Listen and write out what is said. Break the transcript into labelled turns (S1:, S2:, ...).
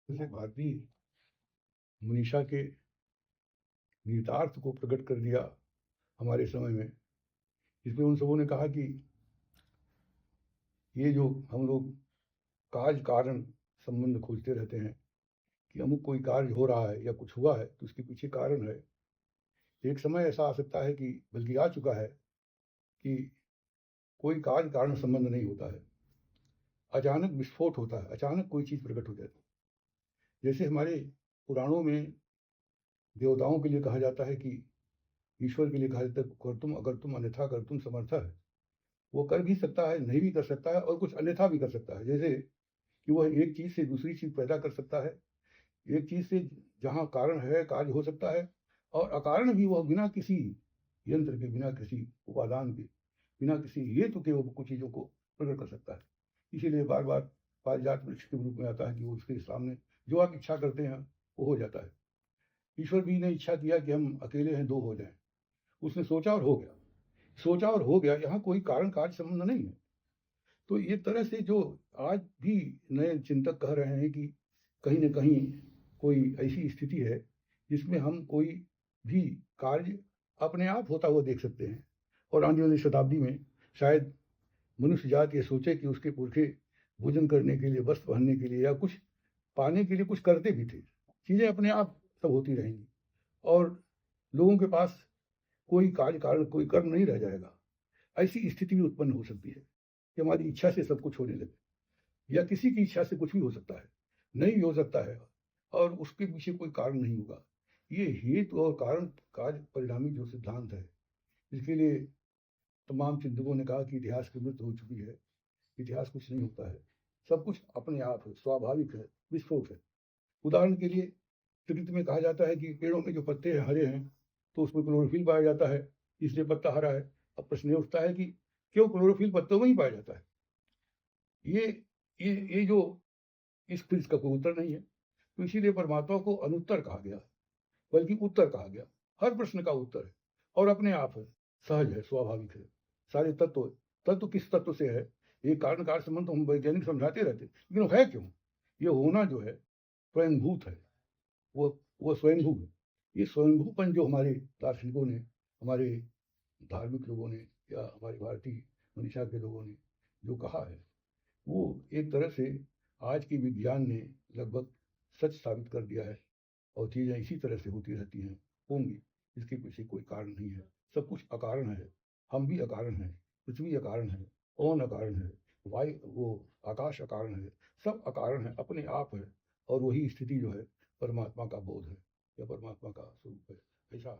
S1: जैसे भारतीय मनीषा के निहितार्थ को प्रकट कर दिया हमारे समय में। इसमें उन सबों ने कहा कि ये जो हम लोग कार्य कारण संबंध खोजते रहते हैं कि अमुक कोई कार्य हो रहा है या कुछ हुआ है तो उसके पीछे कारण है। एक समय ऐसा आ सकता है कि बल्कि आ चुका है कि कोई कार्य कारण संबंध नहीं होता है, अचानक विस्फोट होता है, अचानक कोई चीज़ प्रकट हो जाती है। जैसे हमारे पुराणों में देवताओं के लिए कहा जाता है कि ईश्वर के लिए कहा जाता है, कर तुम अगर तुम अन्यथा कर तुम समर्थ है। वो कर भी सकता है, नहीं भी कर सकता है और कुछ अन्यथा भी कर सकता है। जैसे कि वह एक चीज़ से दूसरी चीज़ पैदा कर सकता है, एक चीज़ से जहाँ कारण है कार्य हो सकता है, और अकारण भी वह बिना किसी यंत्र के, बिना किसी उपादान के, बिना किसी हेतु के वो कुछ चीज़ों को प्रकट कर सकता है। इसीलिए बार बार पारिजात वृक्ष के रूप में आता है कि वो उसके सामने जो आप इच्छा करते हैं वो हो जाता है। ईश्वर भी ने इच्छा किया कि हम अकेले हैं, दो हो जाएं। उसने सोचा और हो गया, सोचा और हो गया। यहाँ कोई कारण कार्य संबंध नहीं है। तो ये तरह से जो आज भी नए चिंतक कह रहे हैं कि कहीं न कहीं कोई ऐसी स्थिति है जिसमें हम कोई भी कार्य अपने आप होता हुआ देख सकते हैं, और आने वाली शताब्दी में शायद मनुष्य जाति ये सोचे कि उसके पुरखे भोजन करने के लिए, वस्त्र पहनने के लिए या कुछ पाने के लिए कुछ करते भी थे। चीज़ें अपने आप सब होती रहेंगी और लोगों के पास कोई कार्य कारण, कोई कर्म नहीं रह जाएगा। ऐसी स्थिति भी उत्पन्न हो सकती है कि हमारी इच्छा से सब कुछ होने लगे, या किसी की इच्छा से कुछ भी हो सकता है, नहीं भी हो सकता है, और उसके पीछे कोई कारण नहीं होगा। ये हेतु और कारण कार्य परिणामी जो सिद्धांत है, इसके लिए तमाम चिंतकों ने कहा कि इतिहास की मृत्यु हो चुकी है, इतिहास कुछ नहीं होता है, सब कुछ अपने आप है, स्वाभाविक है, विस्फोट है। उदाहरण के लिए प्रकृति में कहा जाता है कि पेड़ों में जो पत्ते हरे हैं तो उसमें क्लोरोफिल पाया जाता है, इसलिए पत्ता हरा है। अब प्रश्न ये उठता है कि क्यों क्लोरोफिल पत्तों में ही पाया जाता है? ये ये जो इस फिर इसका कोई उत्तर नहीं है। तो इसीलिए परमात्मा को अनुत्तर कहा गया, बल्कि उत्तर कहा गया। हर प्रश्न का उत्तर है और अपने आप है, सहज है, स्वाभाविक है। सारे तत्व, तत्व किस तत्व से है? ये कारण कार्य संबंध तो हम वैज्ञानिक समझाते रहते हैं, लेकिन वो है क्यों? ये होना जो है स्वयंभूत है, वो स्वयंभू है। ये स्वयंभूपन जो हमारे दार्शनिकों ने, हमारे धार्मिक लोगों ने, या हमारे भारतीय मनीषा के लोगों ने जो कहा है, वो एक तरह से आज के विज्ञान ने लगभग सच साबित कर दिया है, और चीज़ें इसी तरह से होती रहती हैं, होंगी। इसके पीछे कोई कारण नहीं है, सब कुछ अकारण है। हम भी अकारण हैं, पृथ्वी अकारण है, पवन अकारण है, वायु वो आकाश अकारण है, सब अकारण है, अपने आप है। और वही स्थिति जो है परमात्मा का बोध है या परमात्मा का स्वरूप है, ऐसा